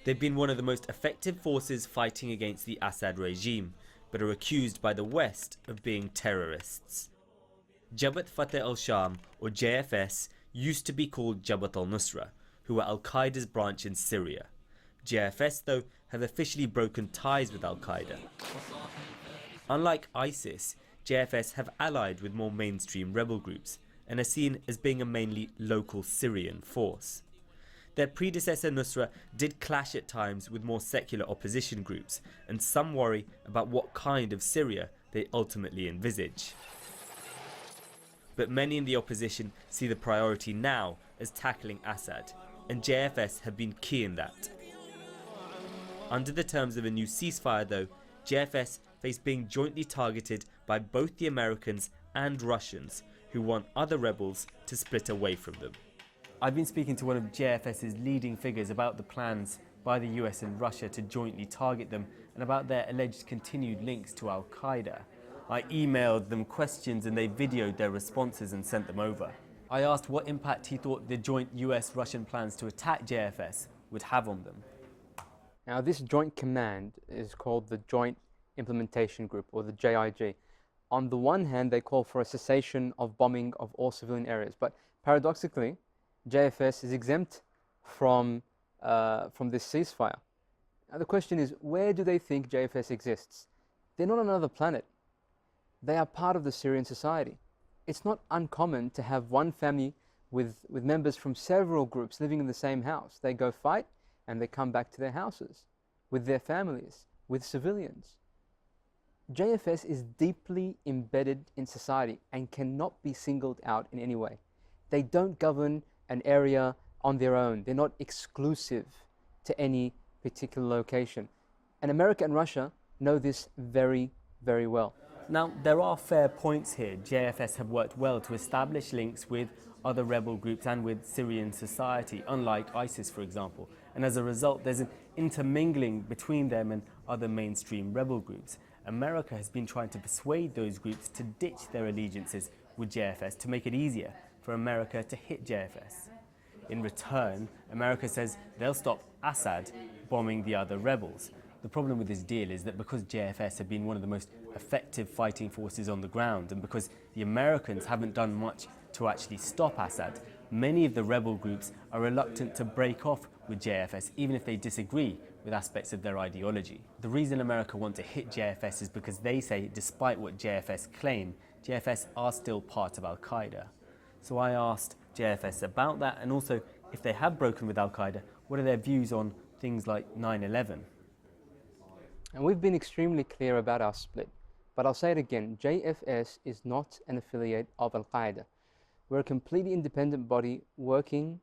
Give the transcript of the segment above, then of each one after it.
They've been one of the most effective forces fighting against the Assad regime, but are accused by the West of being terrorists. Jabhat Fath al Sham, or JFS, used to be called Jabhat al-Nusra, who are Al-Qaeda's branch in Syria. JFS, though, have officially broken ties with Al-Qaeda. Unlike ISIS, JFS have allied with more mainstream rebel groups and are seen as being a mainly local Syrian force. Their predecessor Nusra did clash at times with more secular opposition groups, and some worry about what kind of Syria they ultimately envisage. But many in the opposition see the priority now as tackling Assad, and JFS have been key in that. Under the terms of a new ceasefire though, JFS face being jointly targeted by both the Americans and Russians, who want other rebels to split away from them. I've been speaking to one of JFS's leading figures about the plans by the US and Russia to jointly target them and about their alleged continued links to Al-Qaeda. I emailed them questions and they videoed their responses and sent them over. I asked what impact he thought the joint US-Russian plans to attack JFS would have on them. Now this joint command is called the Joint Implementation Group, or the JIG. On the one hand, they call for a cessation of bombing of all civilian areas, but paradoxically, JFS is exempt from this ceasefire. Now the question is, where do they think JFS exists? They're not on another planet. They are part of the Syrian society. It's not uncommon to have one family with members from several groups living in the same house. They go fight and they come back to their houses with their families, with civilians. JFS is deeply embedded in society and cannot be singled out in any way. They don't govern an area on their own. They're not exclusive to any particular location. And America and Russia know this very, very well. Now, there are fair points here. JFS have worked well to establish links with other rebel groups and with Syrian society, unlike ISIS, for example. And as a result, there's an intermingling between them and other mainstream rebel groups. America has been trying to persuade those groups to ditch their allegiances with JFS to make it easier for America to hit JFS. In return, America says they'll stop Assad bombing the other rebels. The problem with this deal is that because JFS have been one of the most effective fighting forces on the ground, and because the Americans haven't done much to actually stop Assad, many of the rebel groups are reluctant to break off with JFS, even if they disagree with aspects of their ideology. The reason America want to hit JFS is because they say, despite what JFS claim, JFS are still part of Al-Qaeda. So I asked JFS about that, and also if they have broken with Al-Qaeda, what are their views on things like 9/11? And we've been extremely clear about our split, but I'll say it again, JFS is not an affiliate of Al-Qaeda. We're a completely independent body working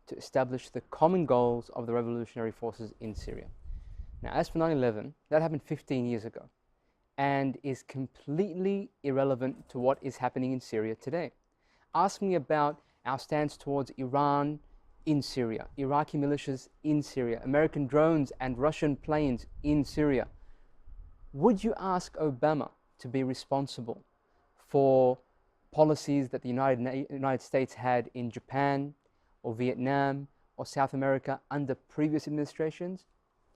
to establish the common goals of the revolutionary forces in Syria. Now, as for 9/11, that happened 15 years ago and is completely irrelevant to what is happening in Syria today. Ask me about our stance towards Iran in Syria, Iraqi militias in Syria, American drones and Russian planes in Syria. Would you ask Obama to be responsible for policies that the United States had in Japan or Vietnam or South America under previous administrations?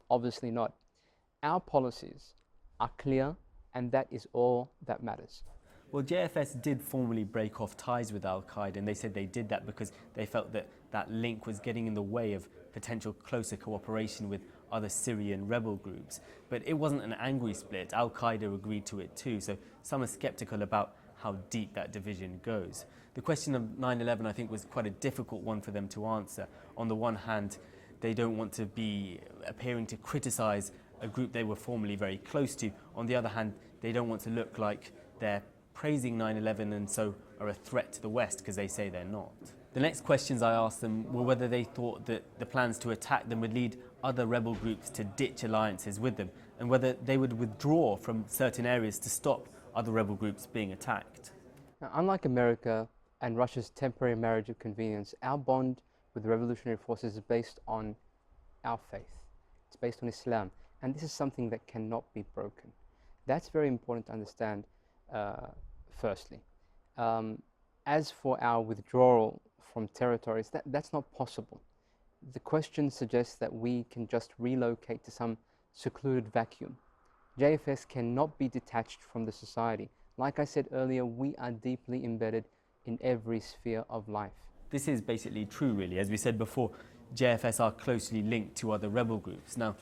Obviously not. Our policies are clear, and that is all that matters. Well, JFS did formally break off ties with Al-Qaeda, and they said they did that because they felt that that link was getting in the way of potential closer cooperation with other Syrian rebel groups. But it wasn't an angry split. Al-Qaeda agreed to it too, so some are skeptical about how deep that division goes. The question of 9/11, I think, was quite a difficult one for them to answer. On the one hand, they don't want to be appearing to criticize a group they were formerly very close to. On the other hand, they don't want to look like they're praising 9/11 and so are a threat to the West, because they say they're not. The next questions I asked them were whether they thought that the plans to attack them would lead other rebel groups to ditch alliances with them, and whether they would withdraw from certain areas to stop other rebel groups being attacked. Now, unlike America and Russia's temporary marriage of convenience, our bond with the revolutionary forces is based on our faith. It's based on Islam, and this is something that cannot be broken. That's very important to understand, firstly. As for our withdrawal from territories, that's not possible. The question suggests that we can just relocate to some secluded vacuum. JFS cannot be detached from the society. Like I said earlier, we are deeply embedded in every sphere of life. This is basically true, really. As we said before, JFS are closely linked to other rebel groups. Now,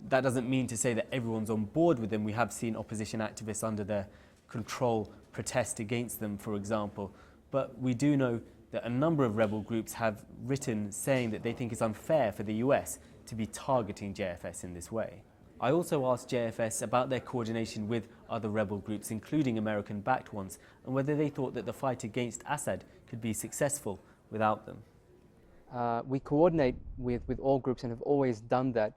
that doesn't mean to say that everyone's on board with them. We have seen opposition activists under their control protest against them, for example. But we do know that a number of rebel groups have written saying that they think it's unfair for the US to be targeting JFS in this way. I also asked JFS about their coordination with other rebel groups, including American-backed ones, and whether they thought that the fight against Assad could be successful without them. We coordinate with all groups and have always done that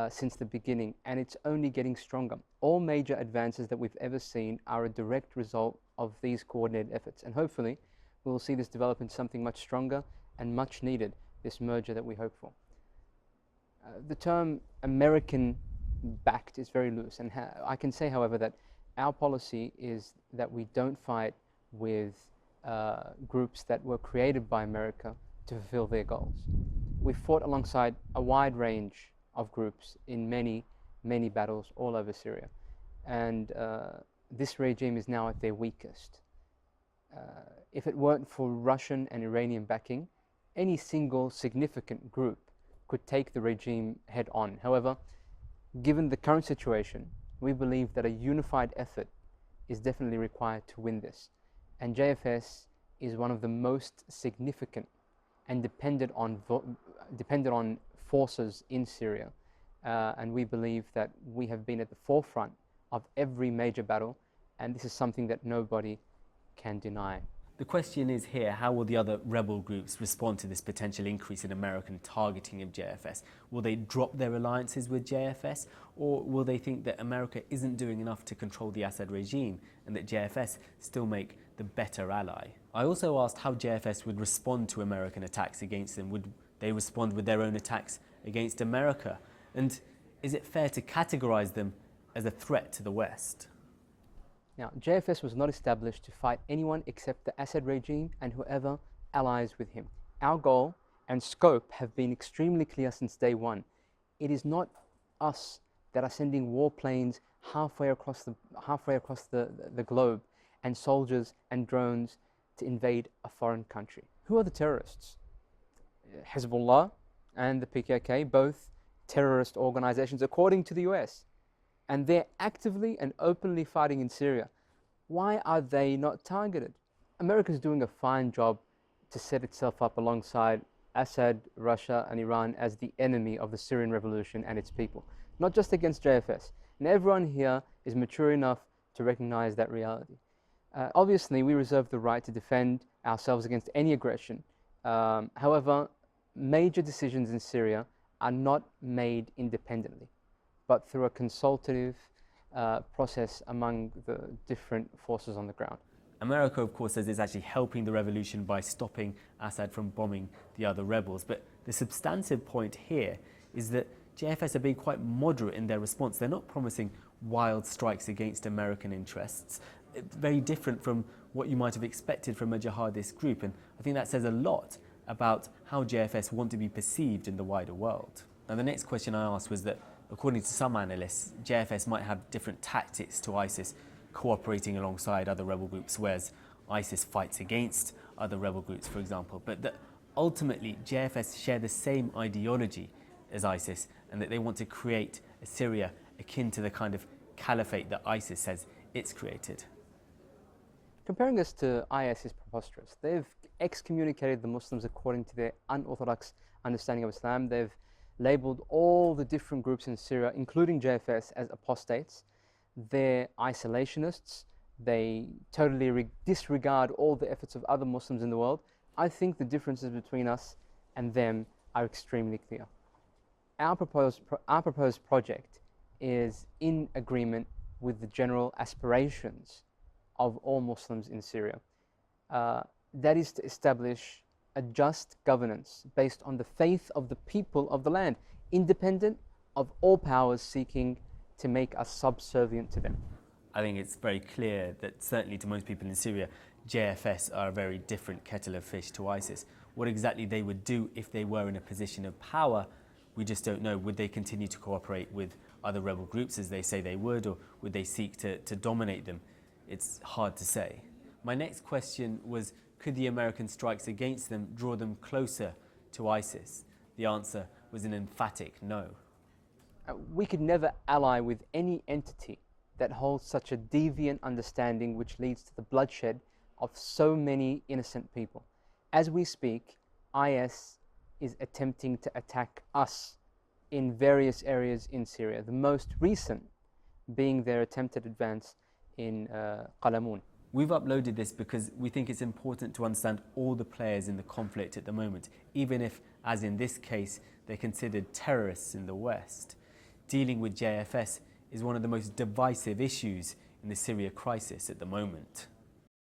since the beginning, and it's only getting stronger. All major advances that we've ever seen are a direct result of these coordinated efforts, and hopefully we will see this develop into something much stronger and much needed, this merger that we hope for. The term American-backed is very loose, and I can say, however, that our policy is that we don't fight with groups that were created by America to fulfill their goals. We fought alongside a wide range of groups in many, many battles all over Syria, and this regime is now at their weakest. If it weren't for Russian and Iranian backing, any single significant group could take the regime head on. However, given the current situation, we believe that a unified effort is definitely required to win this. And JFS is one of the most significant and dependent on forces in Syria. And we believe that we have been at the forefront of every major battle, and this is something that nobody can deny. The question is here, how will the other rebel groups respond to this potential increase in American targeting of JFS? Will they drop their alliances with JFS, or will they think that America isn't doing enough to control the Assad regime and that JFS still make the better ally? I also asked how JFS would respond to American attacks against them. Would they respond with their own attacks against America? And is it fair to categorize them as a threat to the West? Now, JFS was not established to fight anyone except the Assad regime and whoever allies with him. Our goal and scope have been extremely clear since day one. It is not us that are sending warplanes halfway across the globe and soldiers and drones to invade a foreign country. Who are the terrorists? Hezbollah and the PKK, both terrorist organizations according to the US. And they're actively and openly fighting in Syria. Why are they not targeted? America's doing a fine job to set itself up alongside Assad, Russia, and Iran as the enemy of the Syrian revolution and its people, not just against JFS. And everyone here is mature enough to recognize that reality. Obviously, we reserve the right to defend ourselves against any aggression. However, major decisions in Syria are not made independently, but through a consultative process among the different forces on the ground. America, of course, says it's actually helping the revolution by stopping Assad from bombing the other rebels. But the substantive point here is that JFS are being quite moderate in their response. They're not promising wild strikes against American interests. It's very different from what you might have expected from a jihadist group. And I think that says a lot about how JFS want to be perceived in the wider world. Now, the next question I asked was that, according to some analysts, JFS might have different tactics to ISIS, cooperating alongside other rebel groups, whereas ISIS fights against other rebel groups, for example. But that ultimately JFS share the same ideology as ISIS, and that they want to create a Syria akin to the kind of caliphate that ISIS says it's created. Comparing us to IS is preposterous. They've excommunicated the Muslims according to their unorthodox understanding of Islam. They've labeled all the different groups in Syria, including JFS, as apostates. They're isolationists. They totally disregard all the efforts of other Muslims in the world. I think the differences between us and them are extremely clear. Our proposed project is in agreement with the general aspirations of all Muslims in Syria. That is to establish a just governance based on the faith of the people of the land, independent of all powers seeking to make us subservient to them. I think it's very clear that certainly to most people in Syria, JFS are a very different kettle of fish to ISIS. What exactly they would do if they were in a position of power, we just don't know. Would they continue to cooperate with other rebel groups as they say they would, or would they seek to dominate them? It's hard to say. My next question was, could the American strikes against them draw them closer to ISIS? The answer was an emphatic no. We could never ally with any entity that holds such a deviant understanding which leads to the bloodshed of so many innocent people. As we speak, IS is attempting to attack us in various areas in Syria, the most recent being their attempted advance in Qalamun. We've uploaded this because we think it's important to understand all the players in the conflict at the moment, even if, as in this case, they're considered terrorists in the West. Dealing with JFS is one of the most divisive issues in the Syria crisis at the moment.